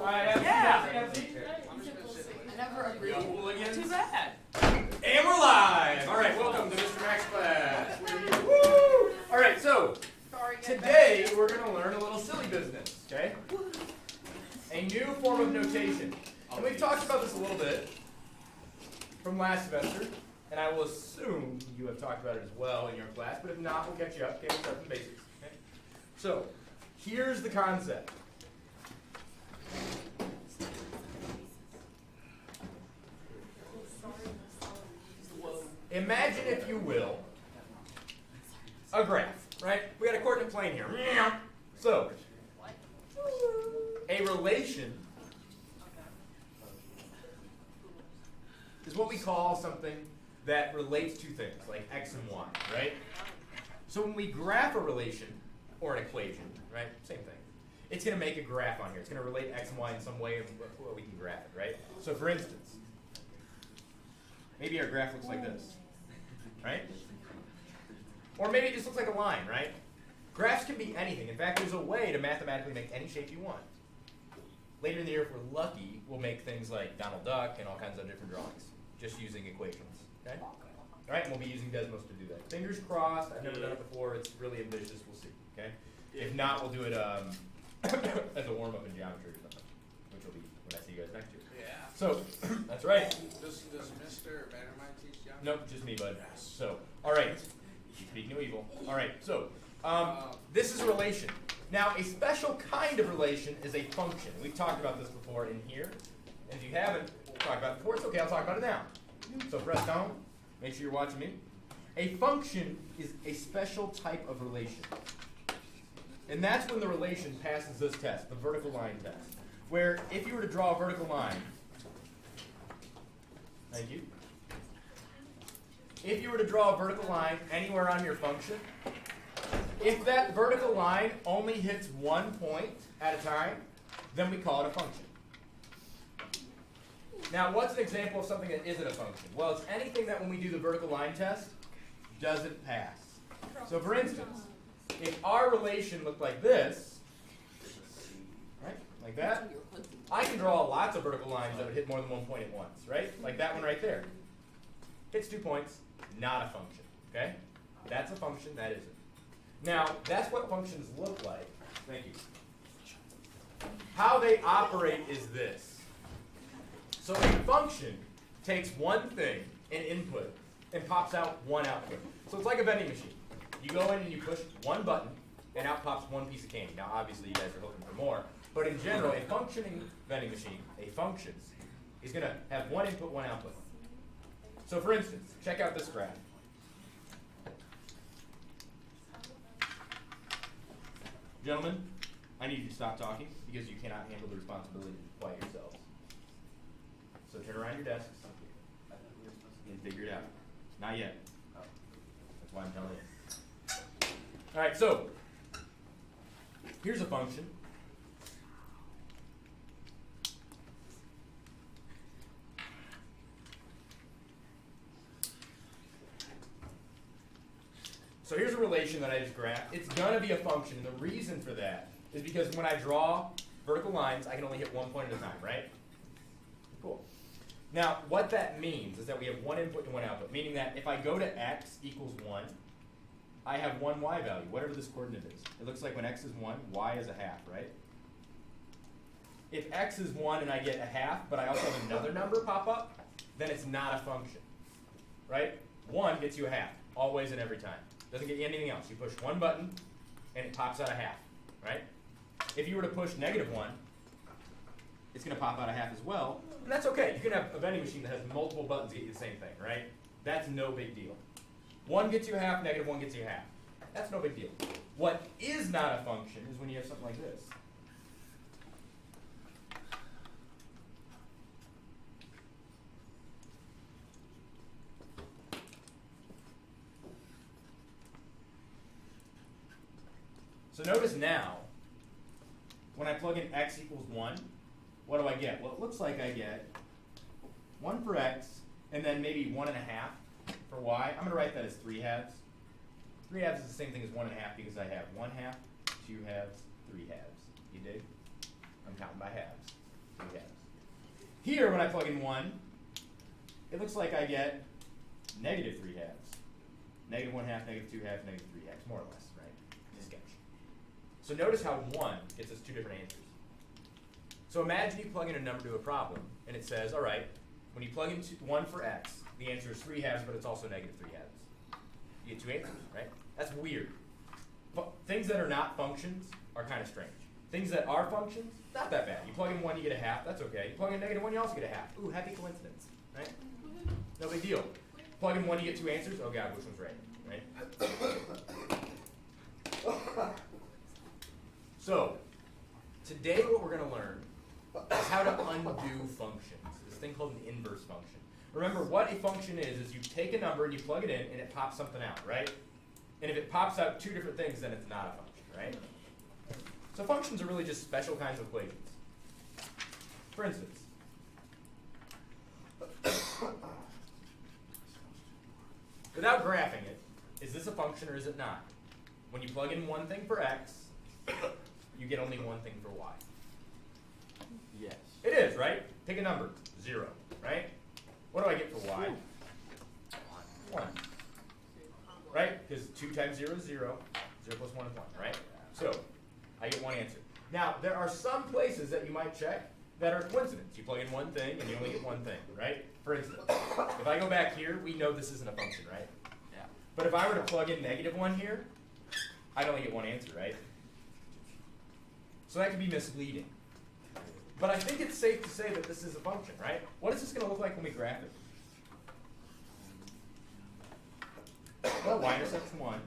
right, Yeah. I never agreed. Too bad. And we're live. All right, welcome to Mr. Max class. Woo! All right, so today we're going to learn a little silly business, okay? A new form of notation. And we've talked about this a little bit from last semester, and I will assume you have talked about it as well in your class, but if not, we'll catch you up. Okay, we'll start from the basics. Okay? So, here's the concept. Imagine, if you will, a graph, right? We got a coordinate plane here. So, a relation is what we call something that relates to things, like x and y, right? So when we graph a relation, or an equation, right? Same thing. It's going to make a graph on here. It's going to relate x and y in some way, and we can graph it, right? So for instance, maybe our graph looks like this, right? Or maybe it just looks like a line, right? Graphs can be anything. In fact, there's a way to mathematically make any shape you want. Later in the year, if we're lucky, we'll make things like Donald Duck and all kinds of different drawings, just using equations, okay? All right, and we'll be using Desmos to do that. Fingers crossed. I've never done it before. It's really ambitious. We'll see, okay? If not, we'll do it as a warm-up in geometry or something, which will be when I see you guys next year. Yeah. So, that's right. Does Mr. Vandermeer teach geometry? Nope, just me, bud. So, all right. Speak no evil. All right, so this is a relation. Now, a special kind of relation is a function. We've talked about this before in here. And if you haven't talked about it before, it's okay. I'll talk about it now. So press down. Make sure you're watching me. A function is a special type of relation. And that's when the relation passes this test, the vertical line test, where if you were to draw a vertical line, thank you. If you were to draw a vertical line anywhere on your function, if that vertical line only hits one point at a time, then we call it a function. Now, what's an example of something that isn't a function? Well, it's anything that when we do the vertical line test, doesn't pass. So for instance, if our relation looked like this, right, like that, I can draw lots of vertical lines that would hit more than one point at once, right? Like that one right there. Hits 2 points, not a function, okay? That's a function, that isn't. Now, that's what functions look like. Thank you. How they operate is this. So a function takes one thing, an input, and pops out one output. So it's like a vending machine. You go in and you push one button, and out pops one piece of candy. Now, obviously, you guys are looking for more. But in general, a functioning vending machine, a function, is going to have one input, one output. So for instance, check out this graph. Gentlemen, I need you to stop talking because you cannot handle the responsibility to quiet yourselves. So turn around your desks and figure it out. Not yet. That's why I'm telling you. All right, so here's a function. So here's a relation that I just graphed. It's going to be a function, and the reason for that is because when I draw vertical lines, I can only hit one point at a time, right? Cool. Now, what that means is that we have one input and one output, meaning that if I go to x equals 1, I have one y value, whatever this coordinate is. It looks like when x is 1, y is a half, right? If x is 1 and I get a half, but I also have another number pop up, then it's not a function, right? 1 gets you a half, always and every time. Doesn't get you anything else. You push one button, and it pops out a half, right? If you were to push -1, it's going to pop out a half as well, and that's okay. You can have a vending machine that has multiple buttons to get you the same thing, right? That's no big deal. 1 gets you a half, -1 gets you a half. That's no big deal. What is not a function is when you have something like this. So notice now, when I plug in x equals 1, what do I get? Well, it looks like I get 1 for x, and then maybe 1.5 for y. I'm going to write that as 3 halves. 3 halves is the same thing as 1.5 because I have 1 half, 2 halves, 3 halves. You dig? I'm counting by halves. 3 halves. Here, when I plug in 1, it looks like I get negative 3 halves. Negative 1 half, negative 2 halves, negative 3 halves, more or less, right? It's a sketch. So notice how 1 gets us 2 different answers. So imagine you plug in a number to a problem, and it says, all right, when you plug in 1 for x, the answer is 3 halves, but it's also negative 3 halves. You get 2 answers, right? That's weird. Things that are not functions are kind of strange. Things that are functions, not that bad. You plug in 1, you get a half, that's okay. You plug in negative 1, you also get a half. Ooh, happy coincidence, right? No big deal. Plug in 1, you get 2 answers. Oh god, which one's right? So, today what we're going to learn is how to undo functions. This thing called an inverse function. Remember, what a function is you take a number and you plug it in and it pops something out, right? And if it pops out 2 different things, then it's not a function, right? So functions are really just special kinds of equations. For instance, without graphing it, is this a function or is it not? When you plug in 1 thing for x, you get only 1 thing for y. Yes. It is, right? Pick a number, 0, right? What do I get for y? 1. Right? Because 2 times 0 is 0. 0 plus 1 is 1, right? So, I get 1 answer. Now, there are some places that you might check that are coincidence. You plug in 1 thing and you only get 1 thing, right? For instance, if I go back here, we know this isn't a function, right? Yeah. But if I were to plug in negative 1 here, I'd only get 1 answer, right? So that could be misleading. But I think it's safe to say that this is a function, right? What is this going to look like when we graph it? Well, y-intercept's 1.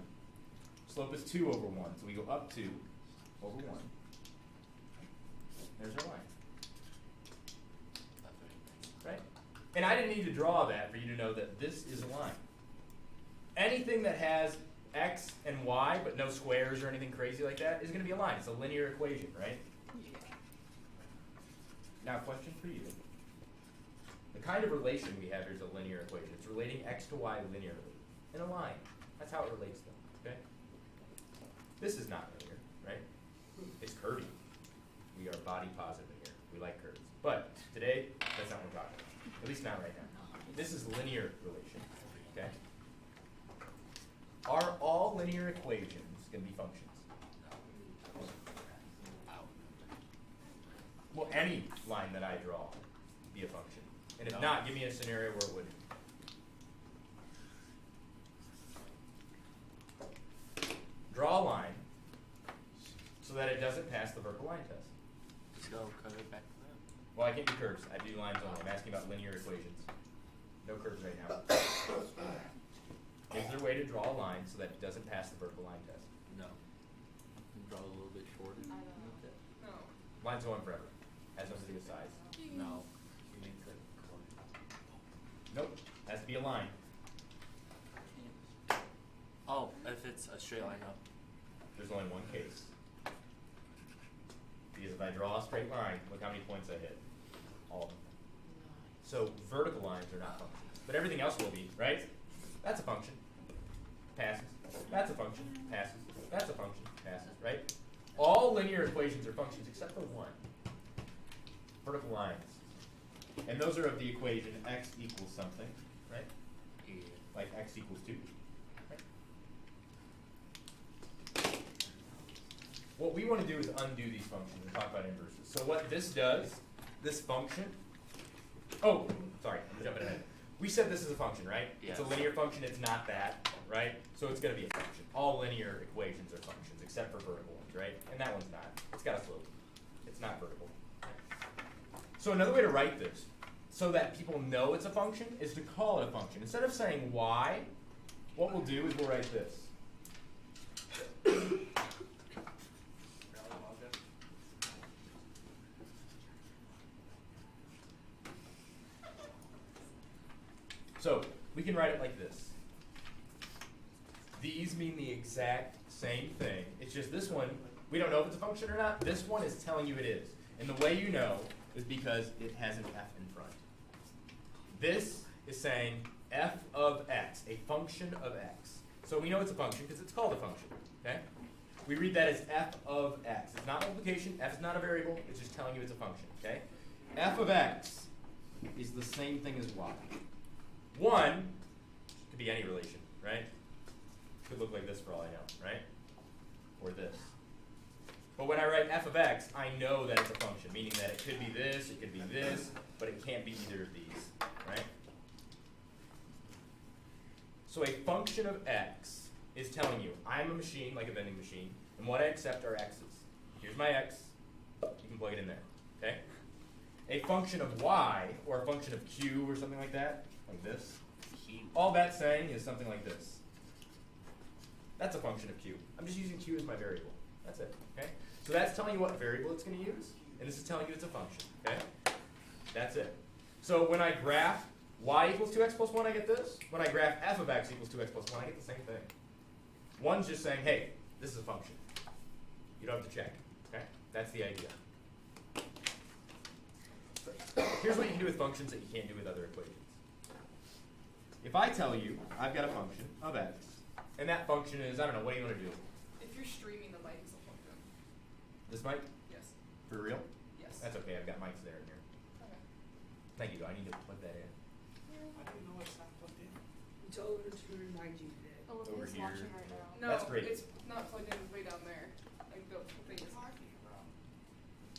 Slope is 2 over 1. So we go up 2 over 1. There's our line. Right? And I didn't need to draw that for you to know that this is a line. Anything that has x and y, but no squares or anything crazy like that, is going to be a line. It's a linear equation, right? Now, a question for you. The kind of relation we have here is a linear equation. It's relating x to y linearly in a line. That's how it relates them, okay? This is not linear, right? It's curvy. We are body positive here. We like curves. But today, that's not what we're talking about. At least not right now. This is linear relation, okay? Are all linear equations going to be functions? Will any line that I draw be a function? And if not, give me a scenario where it would. Draw a line so that it doesn't pass the vertical line test. Just go cut it back to that. Well, I can't do curves. I do lines only. I'm asking about linear equations. No curves right now. Is there a way to draw a line so that it doesn't pass the vertical line test? No. You can draw a little bit shorter. I don't know. No. Line's going forever. Has nothing to do with size. No. You need to Nope. Has to be a line. Oh, if it's a straight line up. There's only one case. Because if I draw a straight line, look how many points I hit. All of them. So vertical lines are not functions. But everything else will be, right? That's a function. Passes. That's a function. Passes. That's a function. Passes, right? All linear equations are functions except for one. Vertical lines. And those are of the equation x equals something, right? Yeah. Like x equals 2. What we want to do is undo these functions and talk about inverses. So what this does, this function, oh, sorry, I'm jumping ahead. We said this is a function, right? Yes. It's a linear function, it's not that, right? So it's going to be a function. All linear equations are functions, except for vertical ones, right? And that one's not. It's got a slope. It's not vertical. So another way to write this, so that people know it's a function, is to call it a function. Instead of saying y, what we'll do is we'll write this. So we can write it like this. These mean the exact same thing. It's just this one, we don't know if it's a function or not. This one is telling you it is. And the way you know is because it has an f in front. This is saying f of x, a function of x. So we know it's a function because it's called a function, okay? We read that as f of x. It's not multiplication. F is not a variable. It's just telling you it's a function, okay? f of x is the same thing as y. 1 could be any relation, right? Could look like this for all I know, right? Or this. But when I write f of x, I know that it's a function, meaning that it could be this, it could be this, but it can't be either of these, right? So a function of x is telling you, I'm a machine, like a vending machine, and what I accept are x's. Here's my x, you can plug it in there, okay? A function of y, or a function of q, or something like that, like this, all that's saying is something like this. That's a function of q. I'm just using q as my variable. That's it, okay? So that's telling you what variable it's going to use, and this is telling you it's a function, okay? That's it. So when I graph y equals 2x plus 1, I get this. When I graph f of x equals 2x plus 1, I get the same thing. One's just saying, hey, this is a function. You don't have to check, okay? That's the idea. Here's what you can do with functions that you can't do with other equations. If I tell you I've got a function of x, and that function is, I don't know, what do you want to do? If you're streaming, the mic is a function. This mic? Yes. For real? Yes. That's okay, I've got mics there in here. Okay. Thank you, I need to plug that in. I don't know it's not plugged in. We told her to remind you that. Over Olivia's here. watching right now. No, That's great. it's not plugged in way down there. Like the thing is.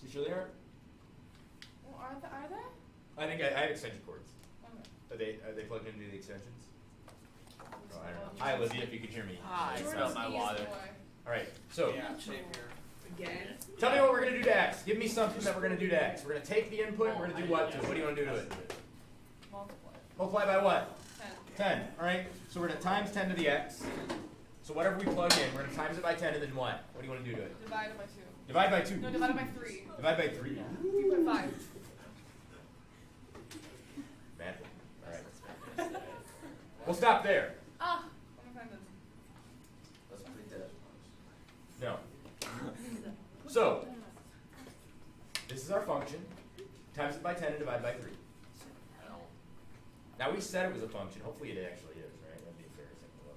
You sure they are? Well, are they? I think I have extension cords. Okay. Are they plugged into the extensions? Oh, I don't know. Hi, Olivia, if you can hear me. Hi, Jordan's spelled my knee is water. the way. All right, so Yeah, same here. Again? tell me what we're going to do to x. Give me something that we're going to do to x. We're going to take the input, and we're going to do what to it? What do you want to do to it? Multiply. Multiply by what? 10. 10. All right, so we're going to times 10 to the x. So whatever we plug in, we're going to times it by 10, and then what? What do you want to do to it? Divided by 2. Divide by 2. No, divided by 3. Divide by 3. 3.5. Man. All right. We'll stop there. Ah! Let me find this. That's pretty good. No. So, this is our function. Times it by 10 and divide by 3. Now we said it was a function. Hopefully it actually is, right? That'd be very simple.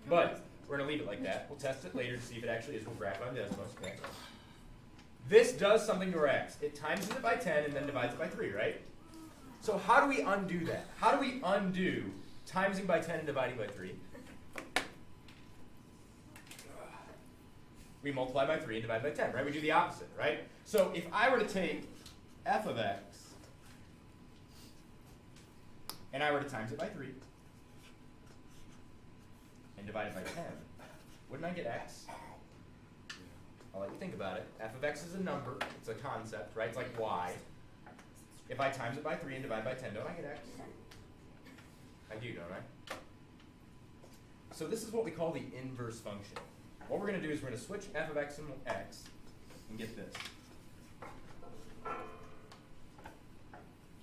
But we're going to leave it like that. We'll test it later to see if it actually is. We'll graph on Desmos. Okay. This does something to our x. It times it by 10 and then divides it by 3, right? So how do we undo that? How do we undo timesing by 10 and dividing by 3? We multiply by 3 and divide by 10, right? We do the opposite, right? So if I were to take f of x and I were to times it by 3 and divide it by 10, wouldn't I get x? I'll let you think about it. F of x is a number. It's a concept, right? It's like y. If I times it by 3 and divide by 10, don't I get x? I do, don't I? So this is what we call the inverse function. What we're going to do is we're going to switch f of x and x and get this.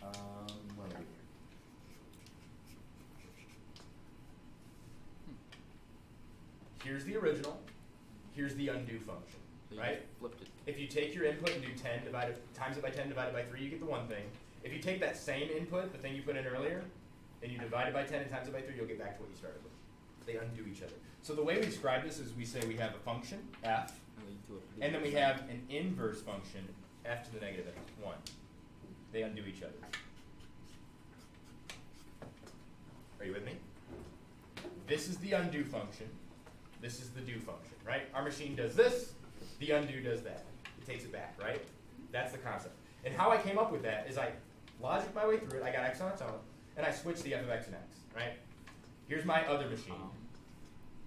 What do we do? Here's the original. Here's the undo function, So you right? flipped it. If you take your input and do 10 times it by 10 divided by 3, you get the one thing. If you take that same input, the thing you put in earlier, and you divide it by 10 and times it by 3, you'll get back to what you started with. They undo each other. So the way we describe this is we say we have a function, f, and then we have an inverse function, f to the negative 1. They undo each other. Are you with me? This is the undo function. This is the do function, right? Our machine does this. The undo does that. It takes it back, right? That's the concept. And how I came up with that is I logic my way through it. I got x on its own, and I switched the f of x and x, right? Here's my other machine.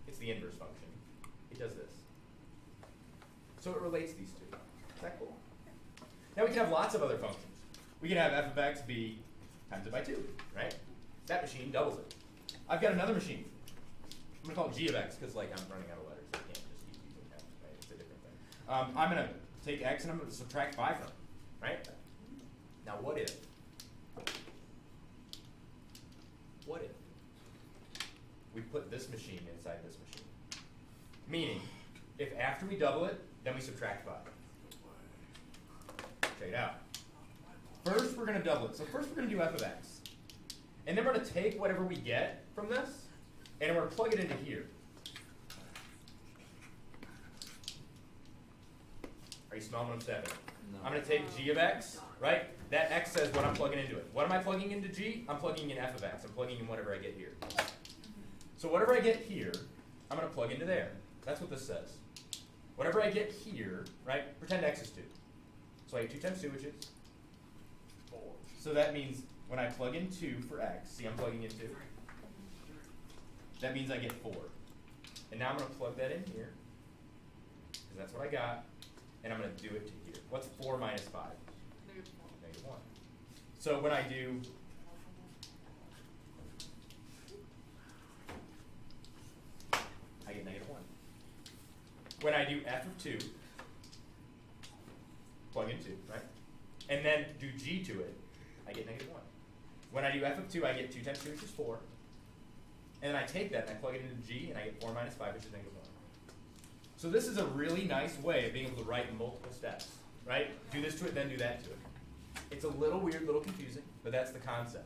It's the inverse function. It does this. So it relates these two. Is that cool? Now we can have lots of other functions. We can have f of x be times it by 2, right? That machine doubles it. I've got another machine. I'm going to call it g of x because like I'm running out of letters. I can't just keep using x, right? It's a different thing. I'm going to take x and I'm going to subtract 5 from it, right? Now what if we put this machine inside this machine? Meaning, if after we double it, then we subtract 5. Check it out. First, we're going to double it. So first, we're going to do f of x. And then we're going to take whatever we get from this, and we're going to plug it into here. Are you smelling what I'm saying? No. I'm going to take g of x, right? That x says what I'm plugging into it. What am I plugging into g? I'm plugging in f of x. I'm plugging in whatever I get here. So whatever I get here, I'm going to plug into there. That's what this says. Whatever I get here, right, pretend x is 2. So I get 2 times 2, which is 4. So that means when I plug in 2 for x, see I'm plugging in 2. That means I get 4. And now I'm going to plug that in here, because that's what I got, and I'm going to do it to here. What's 4 minus 5? Negative 1. So when I do I get negative 1. When I do f of 2, plug in 2, right? And then do g to it, I get negative 1. When I do f of 2, I get 2 times 2, which is 4. And then I take that and I plug it into g, and I get 4 minus 5, which is negative 1. So this is a really nice way of being able to write multiple steps, right? Do this to it, then do that to it. It's a little weird, a little confusing, but that's the concept.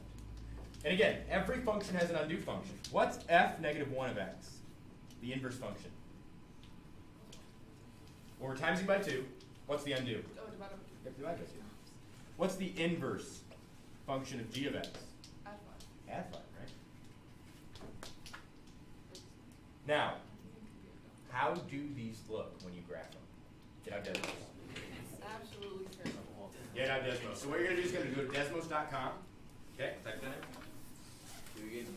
And again, every function has an undo function. What's f negative 1 of x? The inverse function. Well, we're timesing by 2. What's the undo? Oh, divided by Yep, divide by 2. What's the inverse function of g of x? 2. Add 5. Add 5, right? Now, how do these look when you graph them? Get out Desmos. Absolutely terrible. Get out Desmos. So what you're going to do is going to go to desmos.com. Okay, type that in. Do you get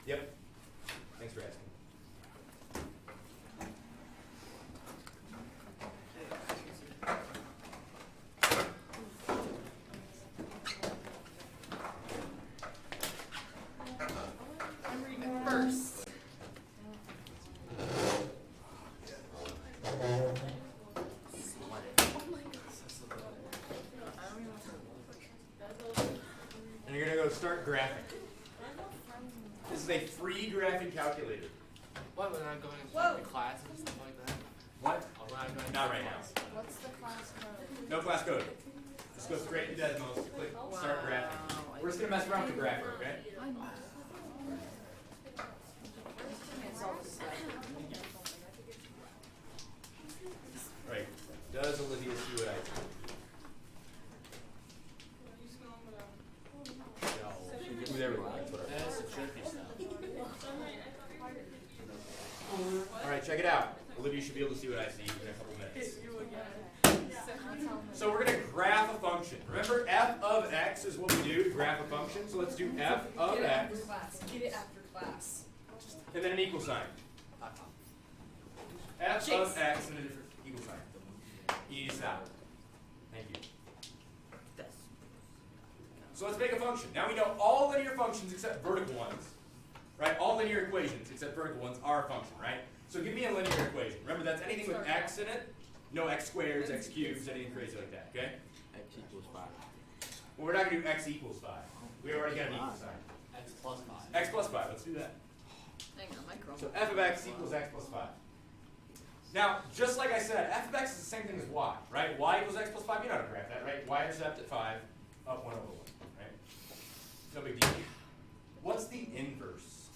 Yep. Thanks for asking. I'm reading it first. And you're going to go start graphing. This is a free graphing calculator. What, when I'm going Whoa. to class and stuff like that? What? When I'm going Not to right class. now. What's the class code? No class code. Just go straight to Desmos. Click start graphing. We're just going to mess around with the grapher, okay? Right. Does Olivia see what I see? No. Who's everyone? That's what I- That's the tricky stuff. All right, check it out. Olivia should be able to see what I see in a couple minutes. So we're going to graph a function. Remember, f of x is what we do to graph a function. So let's do f of Get it after x, class. Get it after class. and then an equal sign. F of x and a different equal sign. Easy stop. Thank you. So let's make a function. Now we know all linear functions except vertical ones. Right? All linear equations except vertical ones are a function, right? So give me a linear equation. Remember, that's anything with x in it. No x squareds, x cubes, anything crazy like that, okay? X equals 5. Well, we're not going to do x equals 5. We already got an equal sign. X plus 5. X plus 5, let's do that. Hang on, micro. So f of x equals x plus 5. Now, just like I said, f of x is the same thing as y, right? Y equals x plus 5, you know how to graph that, right? Y-intercept at 5, up 1 over 1, right? No big deal. What's the inverse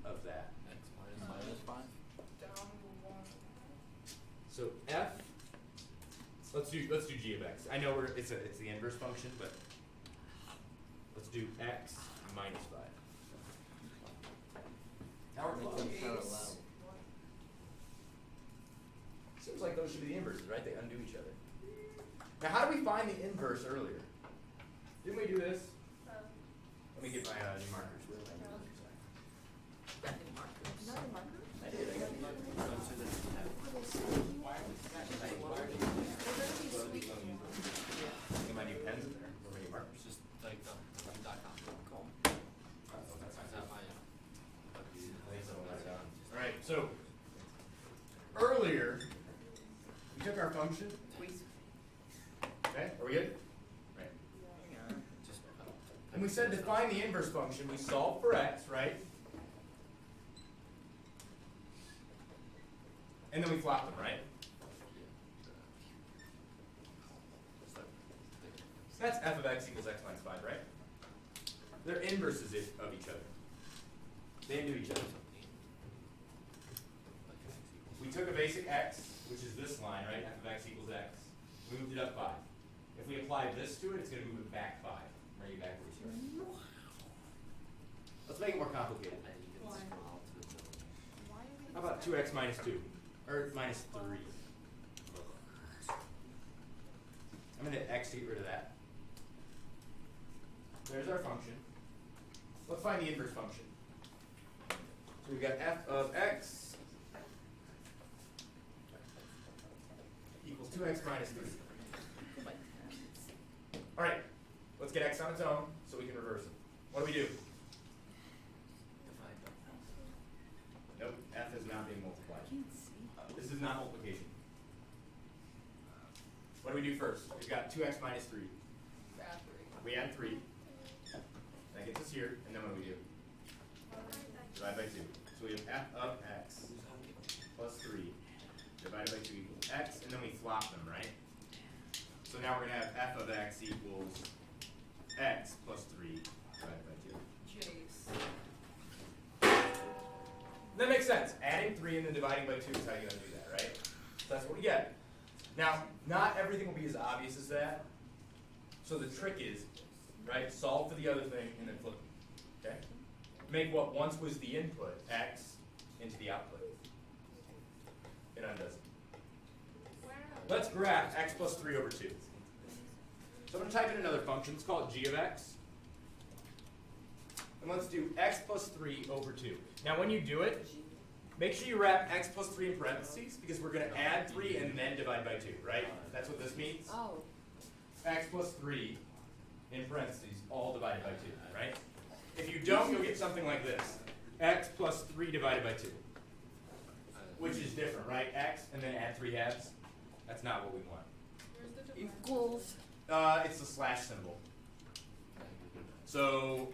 of that? X minus 5. Down 1. So f, let's do g of x. I know it's the inverse function, but let's do x minus 5. Now we're close. Parallel. Seems like those should be the inverses, right? They undo each other. Now, how do we find the inverse earlier? Didn't we do this? Let me get my new markers. Where are my new markers? I did. I got new markers. Get my new pens in there. Where are my new markers? It's just like the .com. Cool. Is that my, All right. So earlier we took our function. Okay. Are we good? Right. just, And we said to find the inverse function, we solve for x, right? And then we flop them, right? So that's f of x equals x minus 5, right? They're inverses of each other. They undo each other. We took a basic x, which is this line, right? F of x equals x. We moved it up 5. If we apply this to it, it's going to move it back 5. Bring it back where we started. Let's make it more complicated. Why? How about 2x minus 2? Or minus 3? I'm going to x to get rid of that. There's our function. Let's find the inverse function. So we've got f of x equals 2x minus 3. All right, let's get x on its own so we can reverse it. What do we do? Nope, f is not being multiplied. This is not multiplication. What do we do first? We've got 2x minus 3. Add 3. We add 3. That gets us here, and then what do we do? Divide by 2. So we have f of x plus 3 divided by 2 equals x, and then we flop them, right? So now we're going to have f of x equals x plus 3 divided by 2. Jace. That makes sense. Adding 3 and then dividing by 2 is how you're going to do that, right? So that's what we get. Now, not everything will be as obvious as that. So the trick is, right, solve for the other thing and then flip it, okay? Make what once was the input, x, into the output. It undoes it. Let's graph x plus 3 over 2. So I'm going to type in another function. Let's call it g of x. And let's do x plus 3 over 2. Now when you do it, make sure you wrap x plus 3 in parentheses because we're going to add 3 and then divide by 2, right? That's what this means. Oh. X plus 3 in parentheses, all divided by 2, right? If you don't, you'll get something like this. X plus 3 divided by 2. Which is different, right? X and then add 3 halves. That's not what we want. Where's the divide? Equals. It's the slash symbol. So,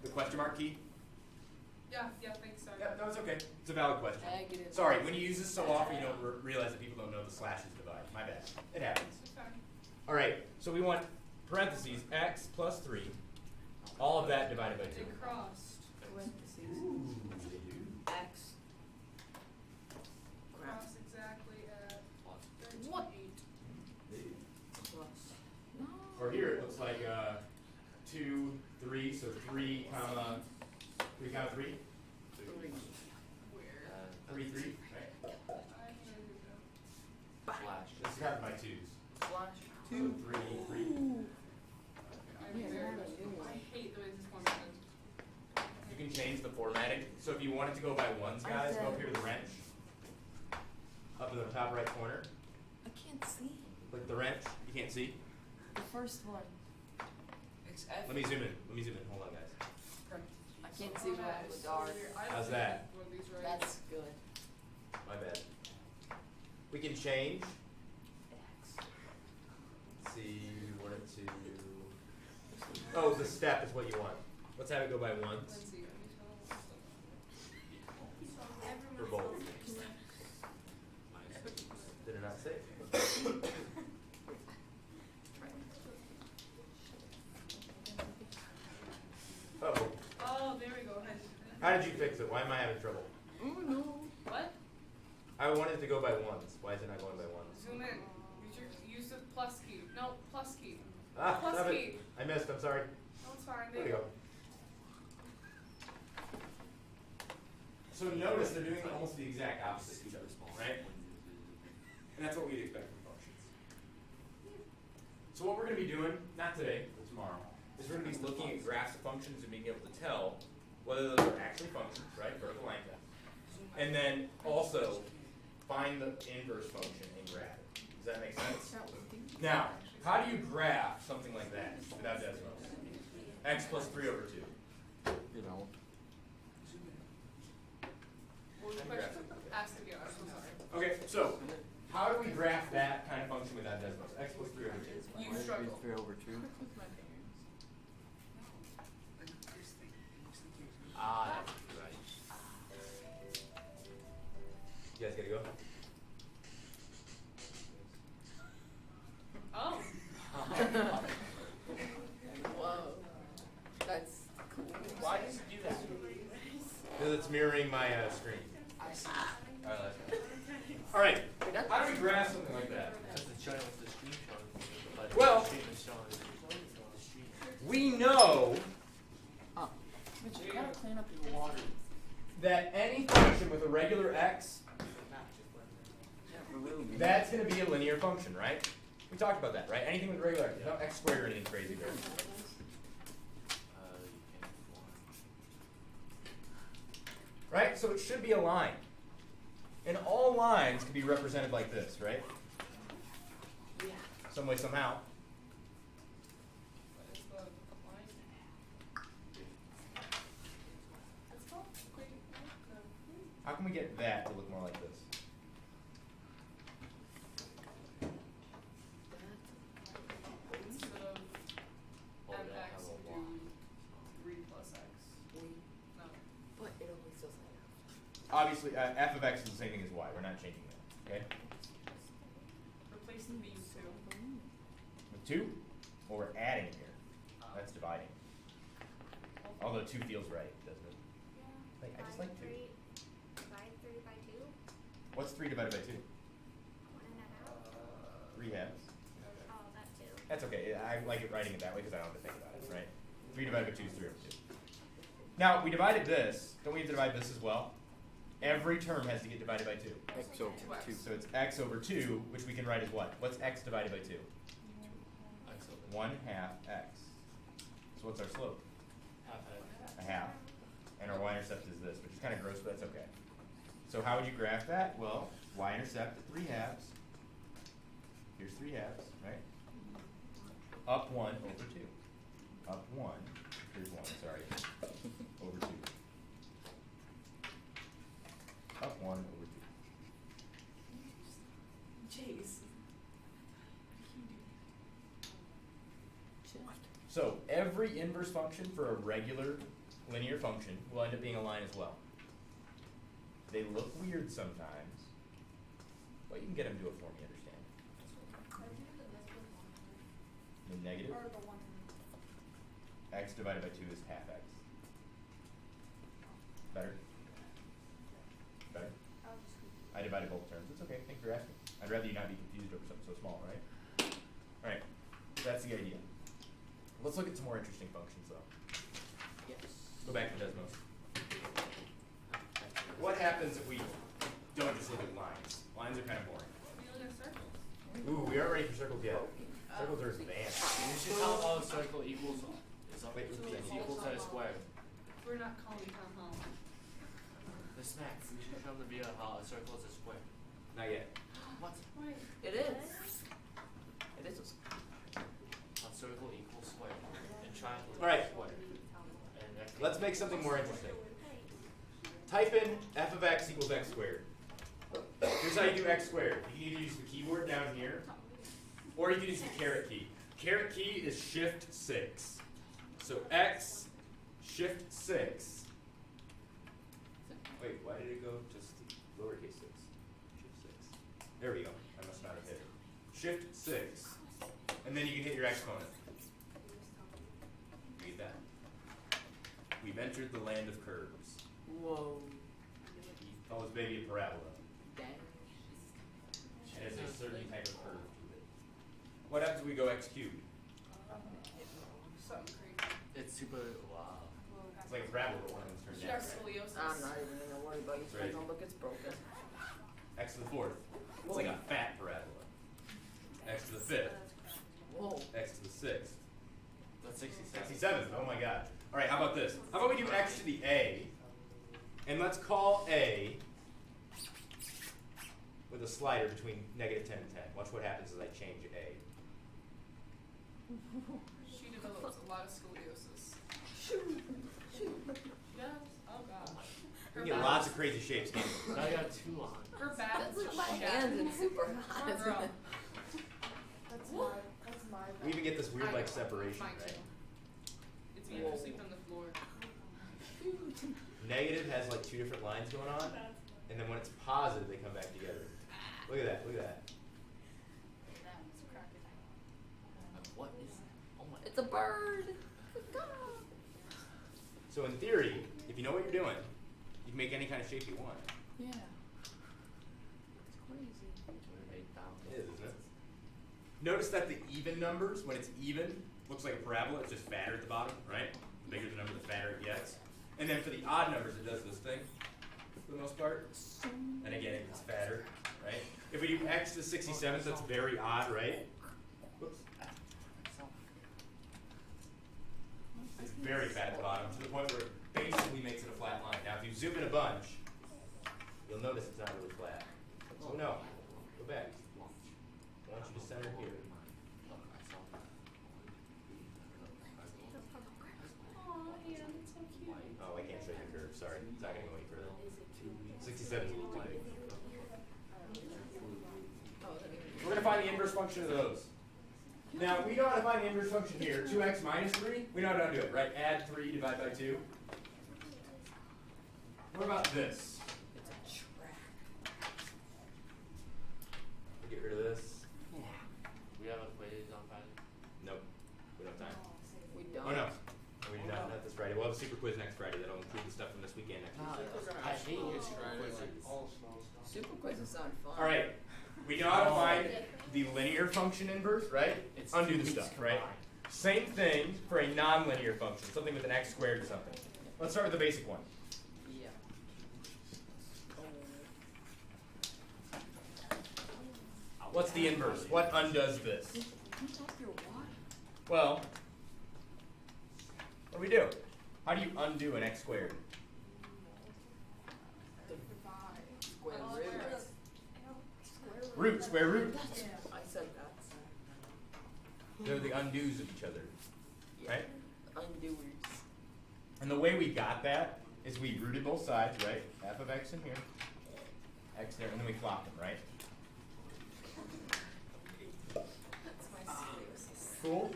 the question mark key? Yeah, thanks, sorry. Yeah, no, it's okay. It's a valid question. Negative. Sorry, when you use this so often, you don't realize that people don't know the slashes divide. My bad. It happens. It's fine. All right, so we want parentheses, x plus 3, all of that divided by 2. They crossed. Ooh, they do. X. Cross exactly at 13.8. What? They do. Plus. Or here it looks like 2, 3, so 3 comma 3 comma 3? 3, 3, right? I can do that. Flash. This is counted by 2s. Slash. So 3, 3. I hate the way this is formatted. You can change the formatting. So if you want it to go by ones, guys, go up here to the wrench. Up in the top right corner. I can't see. Click the wrench. You can't see? The first one. It's F. Let me zoom in. Let me zoom in. Hold on, guys. I can't see well in the dark. How's that? That's good. My bad. We can change. Let's see what it to. Oh, the step is what you want. Let's have it go by ones for both. Did it not say? Uh-oh. Oh, there we go. How did you fix it? Why am I having trouble? Oh no. What? I wanted it to go by ones. Why is it not going by ones? Zoom in. Use the plus key. No, plus key. Ah, Plus stop key. it. I missed. I'm sorry. No, it's fine. There we go. So notice they're doing almost the exact opposite of each other, right? And that's what we'd expect from functions. So what we're going to be doing, not today, but tomorrow, is we're going to be looking at graphs of functions and being able to tell whether those are actually functions, right, vertical line graph. And then also find the inverse function and graph it. Does that make sense? Now, how do you graph something like that without decimals? X plus 3 over 2. You know. What was the question? Ask again. I'm so sorry. Okay, so how do we graph that kind of function without decimals? X plus 3 over 2. You struggle. 3 over 2. With my fingers. Ah, that's right. You guys gotta go? Oh. Whoa. That's cool. Why did you do that? Because it's mirroring my screen. I see. Alright, let's go. Alright, how do we graph something like that? That's the channel with the screenshot. Well, know Oh. Mitch, you gotta clean up your water. that any function with a regular x, Yeah, for real. that's going to be a linear function, right? We talked about that, right? Anything with regular x, no x squared or anything crazy there. You can't Right? So it should be a line. And all lines can be represented like this, right? Yeah. Some way, somehow. What is the line? Let's go. Quick. No. How can we get that to look more like this? Instead of Oh, yeah, mx, have a do lot. 3 plus x. No. But it always does that. Obviously, f of x is the same thing as y. We're not changing that, okay? Replacing these two. With 2? Well, we're adding here. That's dividing. Although 2 feels right, doesn't it? Like, I just like 2. Divide 3 by 2. What's 3 divided by 2? 1 and a half. 3 halves. Oh, that too. That's okay. I like it writing it that way because I don't have to think about it, right? 3 divided by 2 is 3 over 2. Now, we divided this. Don't we have to divide this as well? Every term has to get divided by 2. X over 2. So it's x over 2, which we can write as what? What's x divided by 2? X over 1 half x. So what's our slope? half x. A half. And our y-intercept is this, which is kind of gross, but that's okay. So how would you graph that? Well, y-intercept at 3 halves. Here's 3 halves, right? Up 1 over 2. Up 1. Here's 1, sorry. Over 2. Up 1 over 2. Jeez. So every inverse function for a regular linear function will end up being a line as well. They look weird sometimes, but you can get them to a form you understand. The negative x divided by 2 is half x. Better? Better? I divided both terms. It's okay. Thanks for asking. I'd rather you not be confused over something so small, right? Alright. That's the idea. Let's look at some more interesting functions, though. Yes. Go back to Desmos. What happens if we don't just look at lines? Lines are kind of boring. We look at circles. Ooh, we aren't ready for circles yet. Circles are advanced. You should tell how a circle equals Wait, is repeat. equal to a square. We're not calling The snacks. You should show them the video how a circle is a square. Not yet. What? Wait. It is. It is. A circle equals square. And triangle All right. equals square. And rectangle. Let's make something more interesting. Type in f of x equals x squared. Here's how you do x squared. You can either use the keyboard down here, or you can use the caret key. Caret key is shift 6. So x, shift 6. Wait, why did it go just lowercase 6? Shift 6. There we go. I must not have hit it. Shift 6. And then you can hit your exponent. Read that. We've entered the land of curves. Whoa. Call this baby a parabola. Dang. It has a certain type of curve to it. What happens if we go x cubed? Something crazy. It's super wow. It's like a parabola, but one of them's turned She down, has right? scoliosis. I'm not even gonna worry about you. Right. Don't look, it's broken. X to the 4th. It's like a fat parabola. X to the 5th. Whoa. X to the 6th. That's 67. 67th. Oh my god. All right, how about this? How about we do x to the a, and let's call a with a slider between negative 10 and 10. Watch what happens as I change a. She develops a lot of scoliosis. Shoot. She does? Oh gosh. We can get lots of crazy shapes, can't we? I got 2 on. Her back That's is like my shattered. hands and super hot. Poor girl. That's my We even get this weird I like know. separation, Mine right? too. It's easier to sleep on the floor. Negative has like 2 different lines going on, and then when it's positive, they come back together. Look at that. Look at that. What is? Oh my. It's a bird. So in theory, if you know what you're doing, you can make any kind of shape you want. Yeah. It's crazy. It is, isn't it? Notice that the even numbers, when it's even, looks like a parabola. It's just fatter at the bottom, right? The bigger the number, the fatter it gets. And then for the odd numbers, it does this thing for the most part. And again, it's fatter, right? If we do x to the 67th, that's very odd, right? Whoops. It's very fat at the bottom to the point where it basically makes it a flat line. Now, if you zoom in a bunch, you'll notice it's not really flat. Oh no, go back. I want you to center here. Aw, Ian, it's so cute. Oh, I can't show you the curve, sorry. It's not gonna go any further. 67 is a little too big. We're gonna find the inverse function of those. Now, we know how to find the inverse function here. 2x minus 3, we know how to do it, right? Add 3, divide by 2. What about this? It's a track. Get rid of this. We have a quiz on Friday. Nope. We don't have time. We don't. Oh no. We do not this Friday. We'll have a super quiz next Friday that'll include the stuff from this weekend next week. I hate your super quizzes. Super quizzes sound fun. Alright. We know how to find the linear function inverse, right? It's Undo two the weeks stuff, right? combined. Same thing for a nonlinear function, something with an x squared or something. Let's start with the basic one. Yeah. What's the inverse? What undoes this? You talk your what? Well, what do we do? How do you undo an x squared? Square root. Root, square root. I said that. They're the undos of each other, right? Undoers. And the way we got that is we rooted both sides, right? F of x in here, x there, and then we flopped them, right? Cool.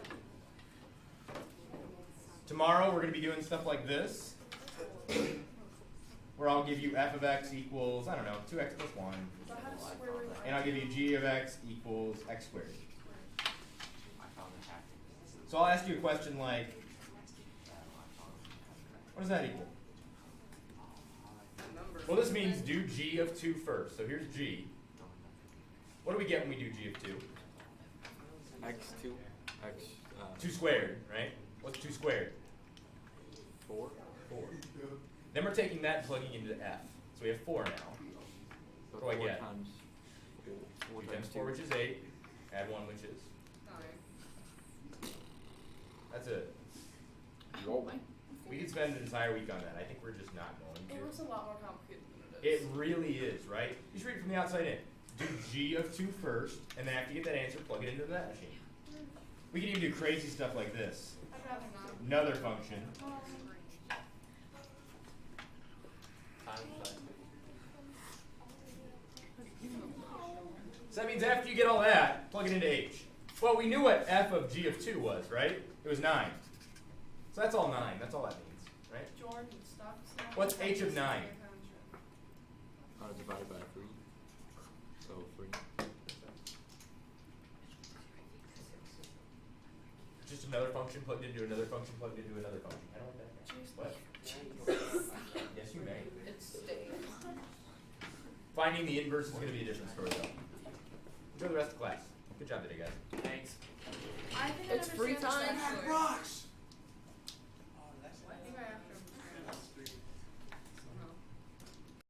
Tomorrow we're going to be doing stuff like this, where I'll give you f of x equals, I don't know, 2x plus 1. And I'll give you g of x equals x squared. So I'll ask you a question like, what does that equal? Well, this means do g of 2 first. So here's g. What do we get when we do g of 2? x2, x 2 squared, right? What's 2 squared? 4. 4. Then we're taking that and plugging into f. So we have 4 now. So What do I 4 get? times 4 2 times 2. 4, which is 8. Add 1, which is. That's it. Whoa. We could spend an entire week on that. I think we're just not going It to. looks a lot more complicated than it is. It really is, right? You just read it from the outside in. Do g of 2 first, and then after you get that answer, plug it into that machine. We can even do crazy stuff like this. I'd rather not. Another function. So that means after you get all that, plug it into h. Well, we knew what f of g of 2 was, right? It was 9. So that's all 9. That's all that means, right? Jordan, stop. What's h of 9? Divided by 3. So 3. Just another function plugged into another function plugged into another function. I don't like that. What? Yes, you may. It's staying. Finding the inverse is going to be a different story, though. Enjoy the rest of the class. Good job today, guys. Thanks. I think I It's free understand this time. actually. Rocks!